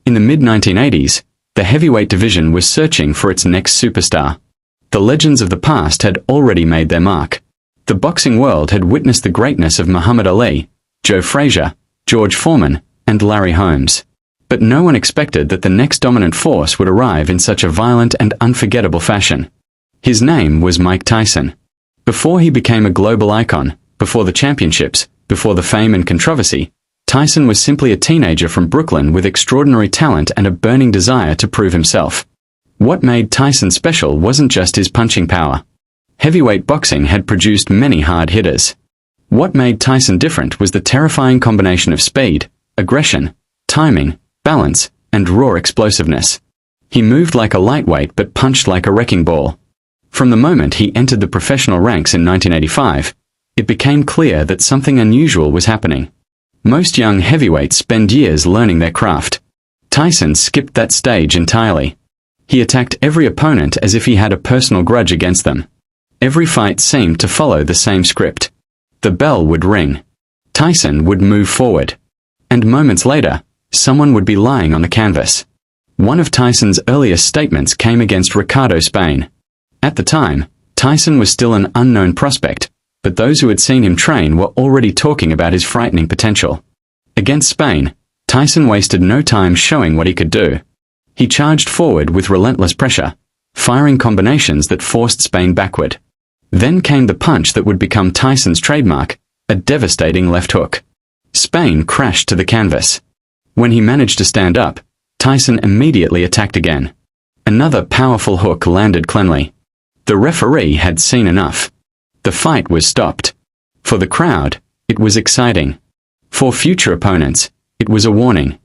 In the mid-1980s, the heavyweight division was searching for its next superstar. The legends of the past had already made their mark. The boxing world had witnessed the greatness of Muhammad Ali, Joe Frazier, George Foreman, and Larry Holmes. But no one expected that the next dominant force would arrive in such a violent and unforgettable fashion. His name was Mike Tyson. Before he became a global icon, before the championships, before the fame and controversy, Tyson was simply a teenager from Brooklyn with extraordinary talent and a burning desire to prove himself. What made Tyson special wasn't just his punching power. Heavyweight boxing had produced many hard hitters. What made Tyson different was the terrifying combination of speed, aggression, timing, balance, and raw explosiveness. He moved like a lightweight but punched like a wrecking ball. From the moment he entered the professional ranks in 1985, it became clear that something unusual was happening. Most young heavyweights spend years learning their craft. Tyson skipped that stage entirely. He attacked every opponent as if he had a personal grudge against them. Every fight seemed to follow the same script. The bell would ring. Tyson would move forward. And moments later, someone would be lying on the canvas. One of Tyson's earliest statements came against Ricardo Spain. At the time, Tyson was still an unknown prospect, but those who had seen him train were already talking about his frightening potential. Against Spain, Tyson wasted no time showing what he could do. He charged forward with relentless pressure, firing combinations that forced Spain backward. Then came the punch that would become Tyson's trademark, a devastating left hook. Spain crashed to the canvas. When he managed to stand up, Tyson immediately attacked again. Another powerful hook landed cleanly. The referee had seen enough. The fight was stopped. For the crowd, it was exciting. For future opponents, it was a warning.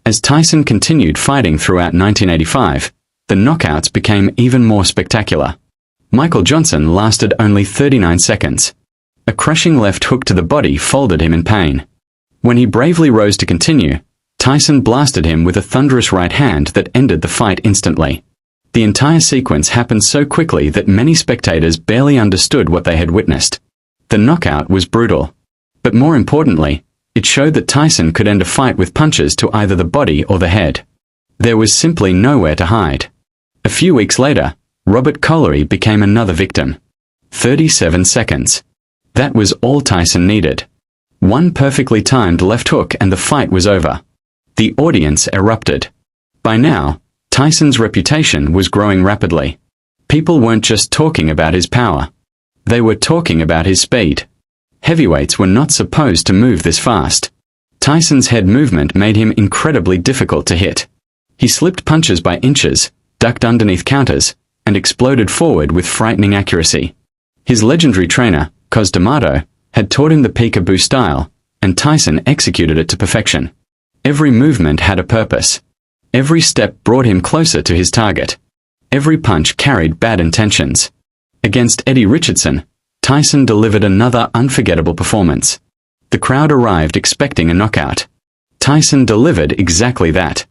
As Tyson continued fighting throughout 1985, the knockouts became even more spectacular. Michael Johnson lasted only 39 seconds. A crushing left hook to the body folded him in pain. When he bravely rose to continue, Tyson blasted him with a thunderous right hand that ended the fight instantly. The entire sequence happened so quickly that many spectators barely understood what they had witnessed. The knockout was brutal. But more importantly, it showed that Tyson could end a fight with punches to either the body or the head. There was simply nowhere to hide. A few weeks later, Robert Collery became another victim. 37 seconds. That was all Tyson needed. One perfectly timed left hook and the fight was over. The audience erupted. By now, Tyson's reputation was growing rapidly. People weren't just talking about his power. They were talking about his speed. Heavyweights were not supposed to move this fast. Tyson's head movement made him incredibly difficult to hit. He slipped punches by inches, ducked underneath counters, and exploded forward with frightening accuracy. His legendary trainer, Cus D'Amato, had taught him the peekaboo style, and Tyson executed it to perfection. Every movement had a purpose. Every step brought him closer to his target. Every punch carried bad intentions. Against Eddie Richardson, Tyson delivered another unforgettable performance. The crowd arrived expecting a knockout. Tyson delivered exactly that.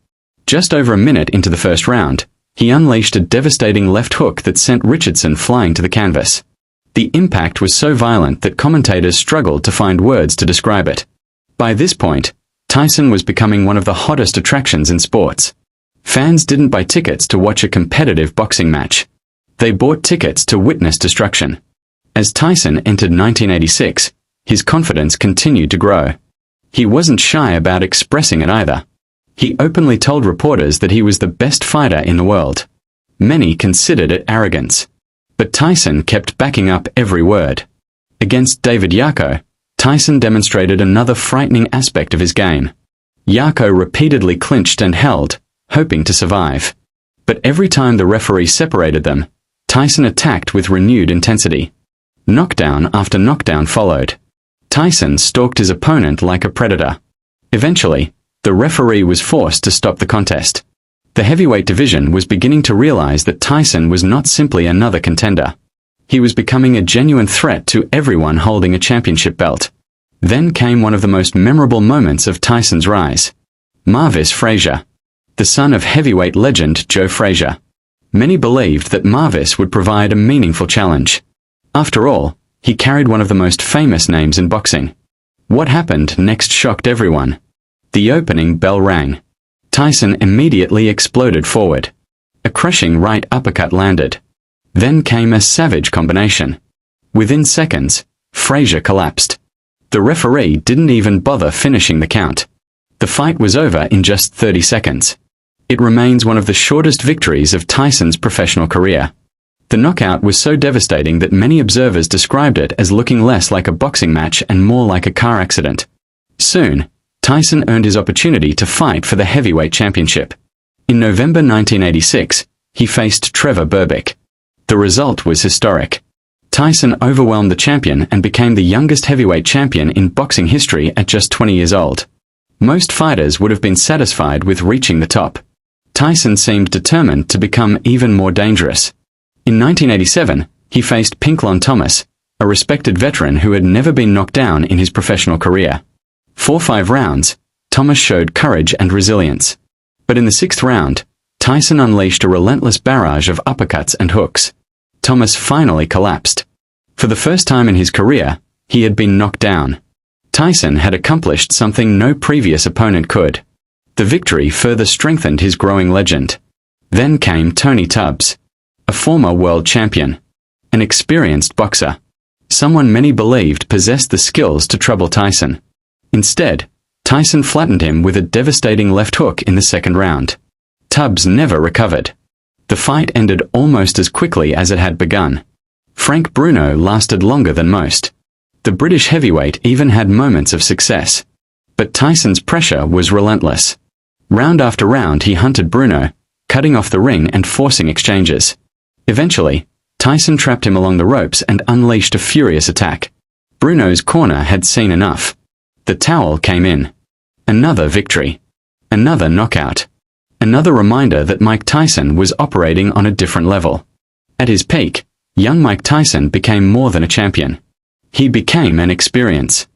Just over a minute into the first round, he unleashed a devastating left hook that sent Richardson flying to the canvas. The impact was so violent that commentators struggled to find words to describe it. By this point, Tyson was becoming one of the hottest attractions in sports. Fans didn't buy tickets to watch a competitive boxing match. They bought tickets to witness destruction. As Tyson entered 1986, his confidence continued to grow. He wasn't shy about expressing it either. He openly told reporters that he was the best fighter in the world. Many considered it arrogance. But Tyson kept backing up every word. Against David Yarko, Tyson demonstrated another frightening aspect of his game. Yarko repeatedly clinched and held, hoping to survive. But every time the referee separated them, Tyson attacked with renewed intensity. Knockdown after knockdown followed. Tyson stalked his opponent like a predator. Eventually, the referee was forced to stop the contest. The heavyweight division was beginning to realize that Tyson was not simply another contender. He was becoming a genuine threat to everyone holding a championship belt. Then came one of the most memorable moments of Tyson's rise. Marvis Frazier. The son of heavyweight legend Joe Frazier. Many believed that Marvis would provide a meaningful challenge. After all, he carried one of the most famous names in boxing. What happened next shocked everyone. The opening bell rang. Tyson immediately exploded forward. A crushing right uppercut landed. Then came a savage combination. Within seconds, Frazier collapsed. The referee didn't even bother finishing the count. The fight was over in just 30 seconds. It remains one of the shortest victories of Tyson's professional career. The knockout was so devastating that many observers described it as looking less like a boxing match and more like a car accident. Soon, Tyson earned his opportunity to fight for the heavyweight championship. In November 1986, he faced Trevor Berbick. The result was historic. Tyson overwhelmed the champion and became the youngest heavyweight champion in boxing history at just 20 years old. Most fighters would have been satisfied with reaching the top. Tyson seemed determined to become even more dangerous. In 1987, he faced Pinklon Thomas, a respected veteran who had never been knocked down in his professional career. For 5 rounds, Thomas showed courage and resilience. But in the 6th round, Tyson unleashed a relentless barrage of uppercuts and hooks. Thomas finally collapsed. For the first time in his career, he had been knocked down. Tyson had accomplished something no previous opponent could. The victory further strengthened his growing legend. Then came Tony Tubbs, a former world champion, an experienced boxer, someone many believed possessed the skills to trouble Tyson. Instead, Tyson flattened him with a devastating left hook in the 2nd round. Tubbs never recovered. The fight ended almost as quickly as it had begun. Frank Bruno lasted longer than most. The British heavyweight even had moments of success. But Tyson's pressure was relentless. Round after round he hunted Bruno, cutting off the ring and forcing exchanges. Eventually, Tyson trapped him along the ropes and unleashed a furious attack. Bruno's corner had seen enough. The towel came in. Another victory. Another knockout. Another reminder that Mike Tyson was operating on a different level. At his peak, young Mike Tyson became more than a champion. He became an experience.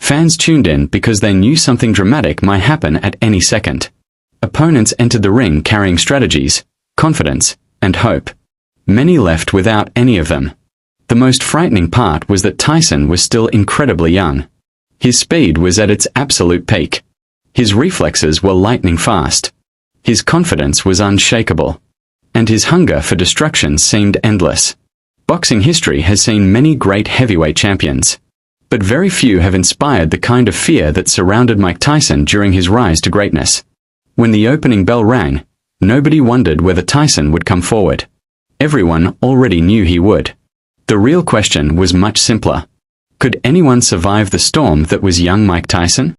Fans tuned in because they knew something dramatic might happen at any second. Opponents entered the ring carrying strategies, confidence, and hope. Many left without any of them. The most frightening part was that Tyson was still incredibly young. His speed was at its absolute peak. His reflexes were lightning fast. His confidence was unshakable. And his hunger for destruction seemed endless. Boxing history has seen many great heavyweight champions. But very few have inspired the kind of fear that surrounded Mike Tyson during his rise to greatness. When the opening bell rang, nobody wondered whether Tyson would come forward. Everyone already knew he would. The real question was much simpler. Could anyone survive the storm that was young Mike Tyson?